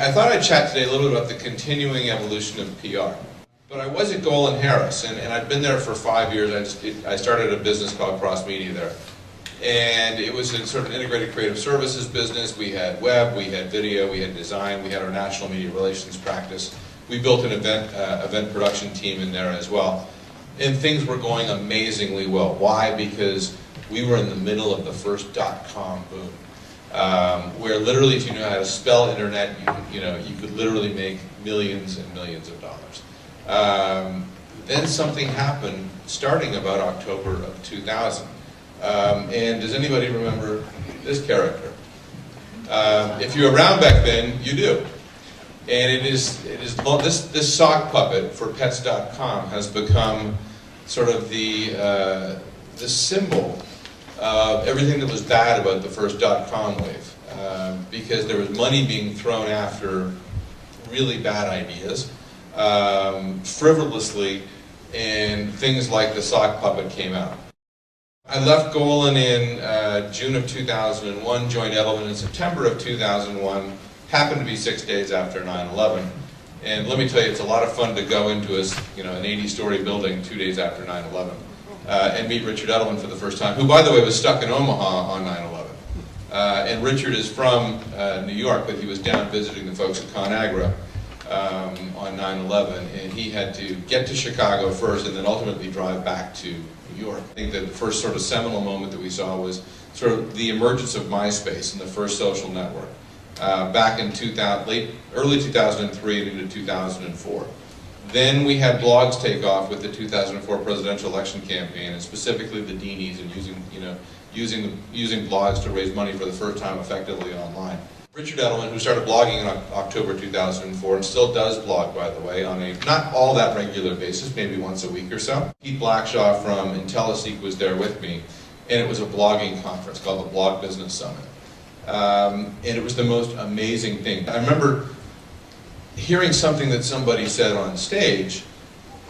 I thought I'd chat today a little bit about the continuing evolution of PR. But I was at Golan Harris, and I'd been there for 5 years. I started a business called Cross Media there. And it was a sort of integrated creative services business. We had web, we had video, we had design, we had our national media relations practice. We built an event production team in there as well. And things were going amazingly well. Why? Because we were in the middle of the first .com boom. Where literally, if you know how to spell internet, you could literally make millions and millions of dollars. Then something happened starting about October of 2000. And does anybody remember this character? If you're around back then, you do. And this sock puppet for Pets.com has become sort of the symbol of everything that was bad about the first .com wave, because there was money being thrown after really bad ideas, frivolously, and things like the sock puppet came out. I left Golan in June of 2001, joined Edelman in September of 2001, happened to be 6 days after 9/11. And let me tell you, it's a lot of fun to go into an 80-story building 2 days after 9/11 and meet Richard Edelman for the first time, who, by the way, was stuck in Omaha on 9/11. And Richard is from New York, but he was down visiting the folks at ConAgra on 9/11, and he had to get to Chicago first and then ultimately drive back to New York. I think that the first sort of seminal moment that we saw was sort of the emergence of MySpace and the first social network back in early 2003 and into 2004. Then we had blogs take off with the 2004 presidential election campaign, and specifically the Deenies, and using blogs to raise money for the first time effectively online. Richard Edelman, who started blogging in October 2004 and still does blog, by the way, on a not all that regular basis, maybe once a week or so. Pete Blackshaw from IntelliSeek was there with me, and it was a blogging conference called the Blog Business Summit. And it was the most amazing thing. I remember hearing something that somebody said on stage,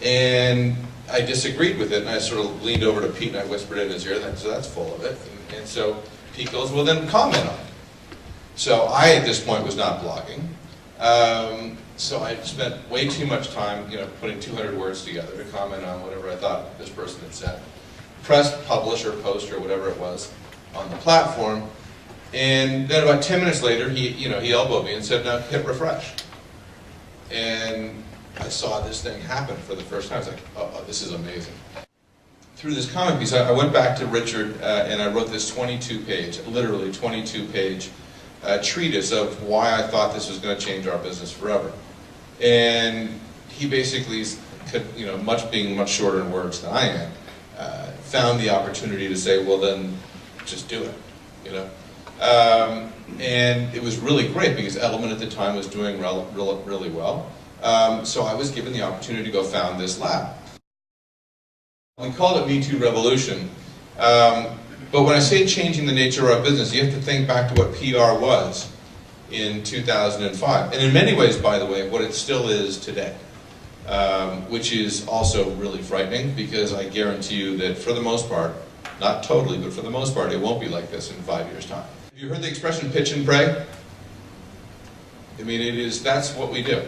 and I disagreed with it, and I sort of leaned over to Pete and I whispered in his ear, so that's full of it. And so Pete goes, well, then comment on it. So I, at this point, was not blogging. So I spent way too much time, putting 200 words together to comment on whatever I thought this person had said. Pressed publish or post or whatever it was on the platform. And then about 10 minutes later, he elbowed me and said, now hit refresh. And I saw this thing happen for the first time. I was like, oh, this is amazing. Through this comment piece, I went back to Richard and I wrote this 22-page, literally 22-page treatise of why I thought this was going to change our business forever. And he basically, being much shorter in words than I am, found the opportunity to say, well, then just do it, And it was really great because Edelman at the time was doing really well. So I was given the opportunity to go found this lab. We called it Me Too Revolution. But when I say changing the nature of our business, you have to think back to what PR was in 2005. And in many ways, by the way, what it still is today. Which is also really frightening, because I guarantee you that for the most part, not totally, but for the most part, it won't be like this in 5 years' time. Have you heard the expression pitch and pray? I mean, that's what we do.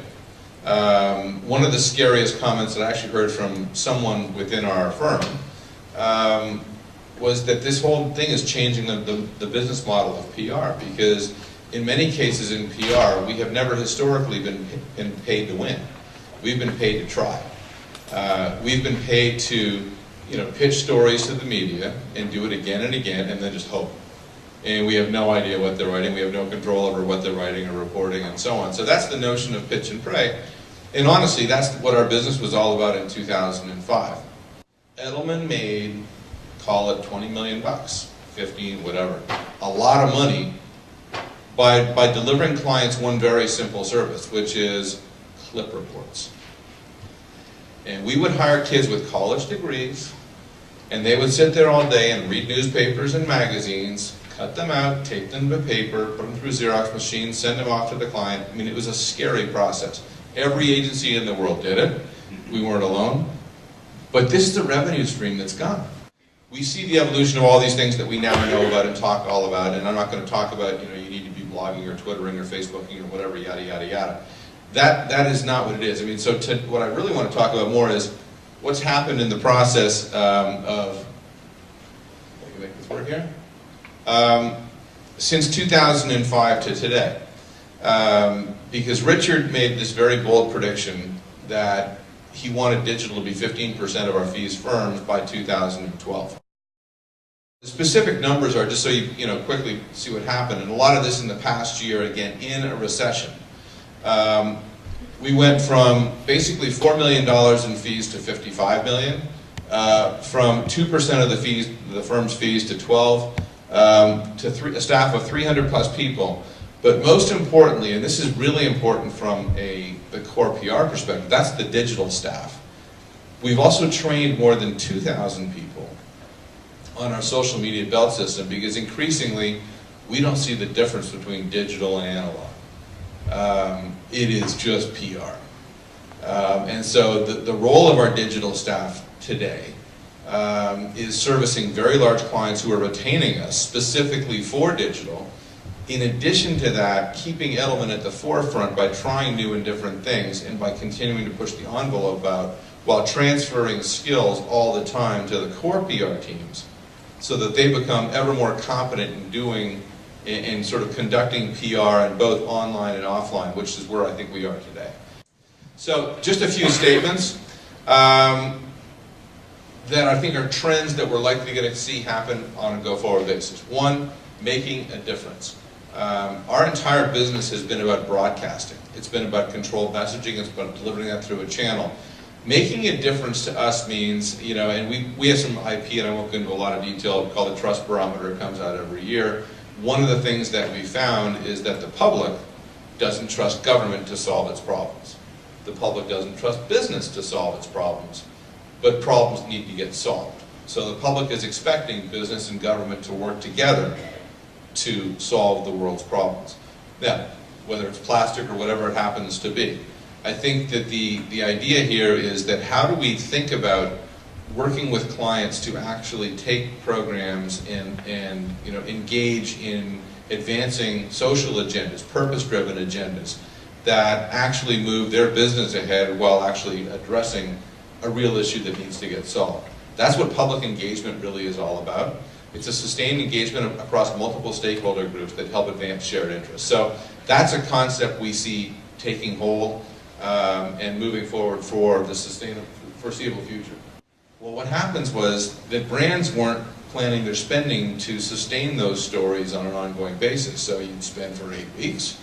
One of the scariest comments that I actually heard from someone within our firm was that this whole thing is changing the business model of PR, because in many cases in PR, we have never historically been paid to win. We've been paid to try. We've been paid to pitch stories to the media and do it again and again and then just hope. And we have no idea what they're writing. We have no control over what they're writing or reporting and so on. So that's the notion of pitch and pray. And honestly, that's what our business was all about in 2005. Edelman made, call it 20 million bucks, 15, whatever. A lot of money by delivering clients one very simple service, which is clip reports. And we would hire kids with college degrees, and they would sit there all day and read newspapers and magazines, cut them out, tape them to paper, put them through Xerox machines, send them off to the client. I mean, it was a scary process. Every agency in the world did it. We weren't alone. But this is the revenue stream that's gone. We see the evolution of all these things that we now know about and talk all about, and I'm not going to talk about, you need to be blogging or Twittering or Facebooking or whatever, yada, yada, yada. That is not what it is. I mean, so what I really want to talk about more is what's happened in the process of, let me make this work here, since 2005 to today. Because Richard made this very bold prediction that he wanted digital to be 15% of our fees firms by 2012. The specific numbers are just so you quickly see what happened, and a lot of this in the past year, again, in a recession. We went from basically $4 million in fees to $55 million, from 2% of the firm's fees to 12, to a staff of 300 plus people. But most importantly, and this is really important from the core PR perspective, that's the digital staff. We've also trained more than 2,000 people on our social media belt system, because increasingly we don't see the difference between digital and analog. It is just PR. And so the role of our digital staff today is servicing very large clients who are retaining us specifically for digital. In addition to that, keeping Edelman at the forefront by trying new and different things and by continuing to push the envelope out while transferring skills all the time to the core PR teams so that they become ever more competent in doing and sort of conducting PR in both online and offline, which is where I think we are today. So just a few statements that I think are trends that we're likely going to see happen on a go-forward basis. One, making a difference. Our entire business has been about broadcasting. It's been about controlled messaging. It's about delivering that through a channel. Making a difference to us means, and we have some IP, and I won't go into a lot of detail, called the Trust Barometer. It comes out every year. One of the things that we found is that the public doesn't trust government to solve its problems. The public doesn't trust business to solve its problems, but problems need to get solved. So the public is expecting business and government to work together to solve the world's problems. Now, whether it's plastic or whatever it happens to be, I think that the idea here is that how do we think about working with clients to actually take programs and engage in advancing social agendas, purpose-driven agendas that actually move their business ahead while actually addressing a real issue that needs to get solved. That's what public engagement really is all about. It's a sustained engagement across multiple stakeholder groups that help advance shared interests. So that's a concept we see taking hold and moving forward for the foreseeable future. Well, what happens was that brands weren't planning their spending to sustain those stories on an ongoing basis. So you'd spend for 8 weeks,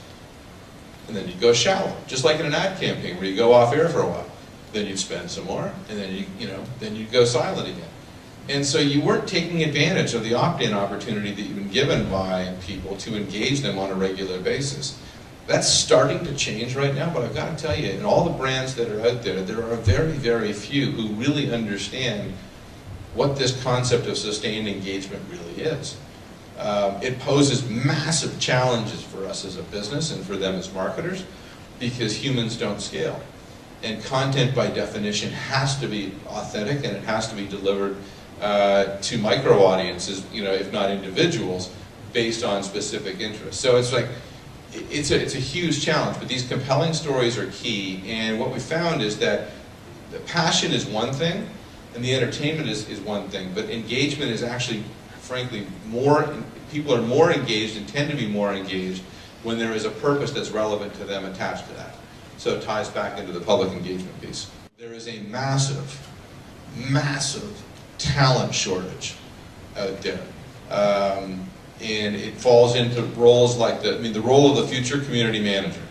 and then you'd go shallow, just like in an ad campaign where you go off air for a while. Then you'd spend some more, and then then you'd go silent again. And so you weren't taking advantage of the opt-in opportunity that you've been given by people to engage them on a regular basis. That's starting to change right now, but I've got to tell you, in all the brands that are out there, there are very, very few who really understand what this concept of sustained engagement really is. It poses massive challenges for us as a business and for them as marketers, because humans don't scale. And content, by definition, has to be authentic, and it has to be delivered to micro audiences, if not individuals, based on specific interests. So it's like, it's a huge challenge, but these compelling stories are key. And what we found is that the passion is one thing, and the entertainment is one thing, but engagement is actually, frankly, people are more engaged and tend to be more engaged when there is a purpose that's relevant to them attached to that. So it ties back into the public engagement piece. There is a massive, massive talent shortage out there. And it falls into roles like the role of the future community manager.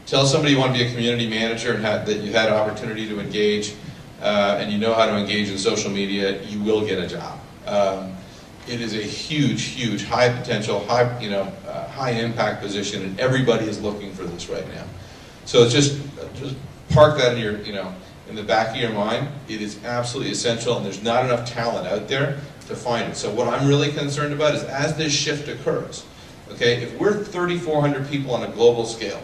Tell somebody you want to be a community manager and that you had an opportunity to engage and you know how to engage in social media, you will get a job. It is a huge, huge, high potential, high impact position, and everybody is looking for this right now. So just park that in your, in the back of your mind. It is absolutely essential, and there's not enough talent out there to find it. So what I'm really concerned about is as this shift occurs, okay, if we're 3,400 people on a global scale,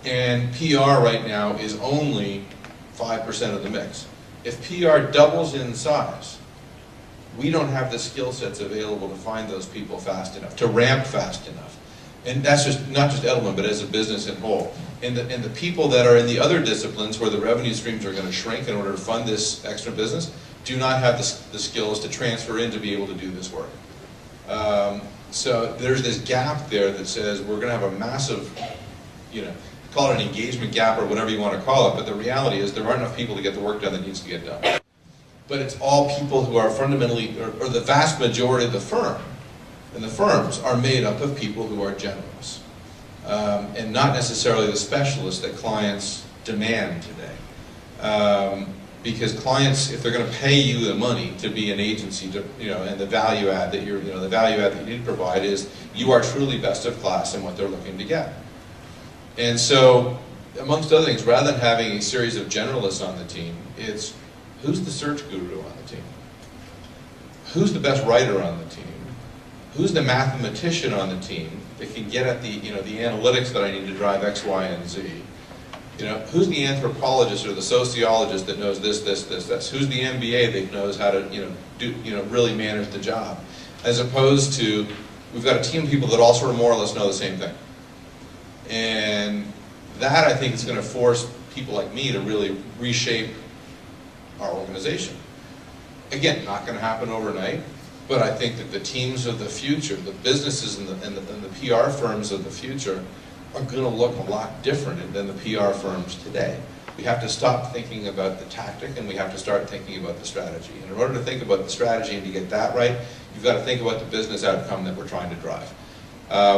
and PR right now is only 5% of the mix. If PR doubles in size, we don't have the skill sets available to find those people fast enough, to ramp fast enough. And that's just not just Edelman, but as a business in whole. And the people that are in the other disciplines where the revenue streams are going to shrink in order to fund this extra business do not have the skills to transfer in to be able to do this work. So there's this gap there that says we're going to have a massive, call it an engagement gap or whatever you want to call it, but the reality is there aren't enough people to get the work done that needs to get done. But it's all people who are fundamentally, or the vast majority of the firm, and the firms are made up of people who are generalists, and not necessarily the specialists that clients demand today. Because clients, if they're going to pay you the money to be an agency, to, and the value add that the value add that you need to provide is you are truly best of class in what they're looking to get. And so, amongst other things, rather than having a series of generalists on the team, it's who's the search guru on the team? Who's the best writer on the team? Who's the mathematician on the team that can get at the the analytics that I need to drive X, Y, and Z? Who's the anthropologist or the sociologist that knows this, this, this, this? Who's the MBA that knows how to really manage the job? As opposed to, we've got a team of people that all sort of more or less know the same thing. And that, I think, is going to force people like me to really reshape our organization. Again, not going to happen overnight, but I think that the teams of the future, the businesses and the PR firms of the future are going to look a lot different than the PR firms today. We have to stop thinking about the tactic and we have to start thinking about the strategy. And in order to think about the strategy and to get that right, you've got to think about the business outcome that we're trying to drive.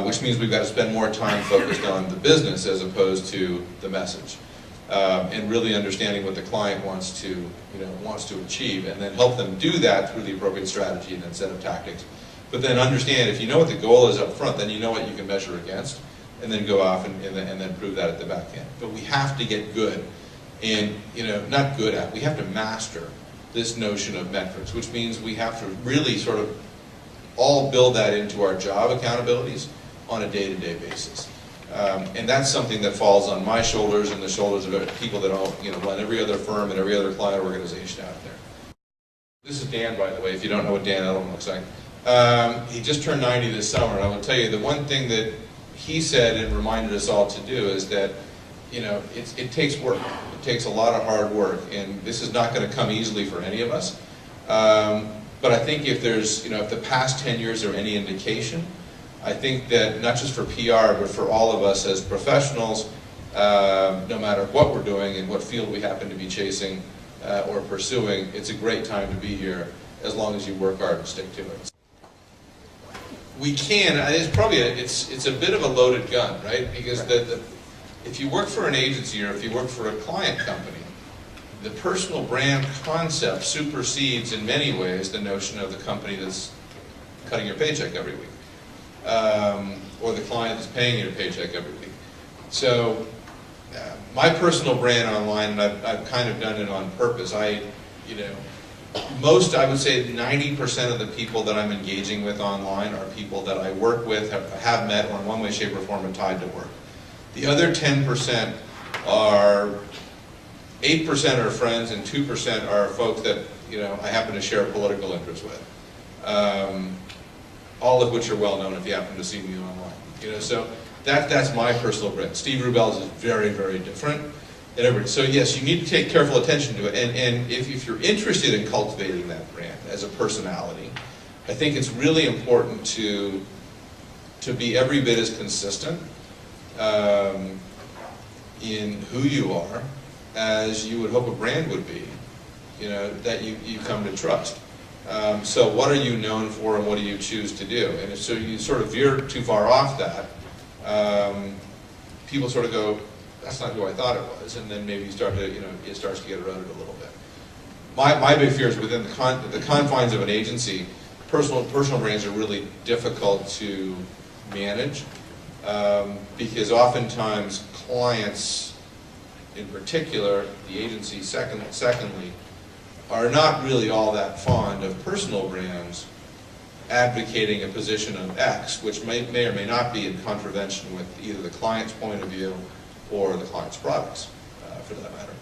Which means we've got to spend more time focused on the business as opposed to the message. And really understanding what the client wants to achieve, and then help them do that through the appropriate strategy and then set of tactics. But then understand, if you know what the goal is up front, then you know what you can measure against, and then go off and then prove that at the back end. But we have to get good, and not good at, we have to master this notion of metrics, which means we have to really sort of all build that into our job accountabilities on a day-to-day basis. And that's something that falls on my shoulders and the shoulders of people that run every other firm and every other client organization out there. This is Dan, by the way, if you don't know what Dan Edelman looks like. He just turned 90 this summer, and I will tell you the one thing that he said and reminded us all to do is that it takes work. It takes a lot of hard work, and this is not going to come easily for any of us. But I think if there's, if the past 10 years are any indication, I think that not just for PR, but for all of us as professionals, no matter what we're doing and what field we happen to be chasing or pursuing, it's a great time to be here as long as you work hard and stick to it. We can, it's probably, it's a bit of a loaded gun, right? Because if you work for an agency or if you work for a client company, the personal brand concept supersedes in many ways the notion of the company that's cutting your paycheck every week. Or the client that's paying your paycheck every week. So my personal brand online, and I've kind of done it on purpose, I would say 90% of the people that I'm engaging with online are people that I work with, have met, or in one way, shape, or form are tied to work. The other 10% are, 8% are friends and 2% are folks that I happen to share political interests with. All of which are well known if you happen to see me online. So that's my personal brand. Steve Rubel's is very, very different. So yes, you need to take careful attention to it. And if you're interested in cultivating that brand as a personality, I think it's really important to be every bit as consistent in who you are as you would hope a brand would be, that you come to trust. So what are you known for and what do you choose to do? And so you sort of veer too far off that, people sort of go, that's not who I thought it was, and then maybe you start to, it starts to get eroded a little bit. My big fear is within the confines of an agency, personal brands are really difficult to manage, because oftentimes clients, in particular, the agency secondly, are not really all that fond of personal brands advocating a position of X, which may or may not be in contravention with either the client's point of view or the client's products, for that matter.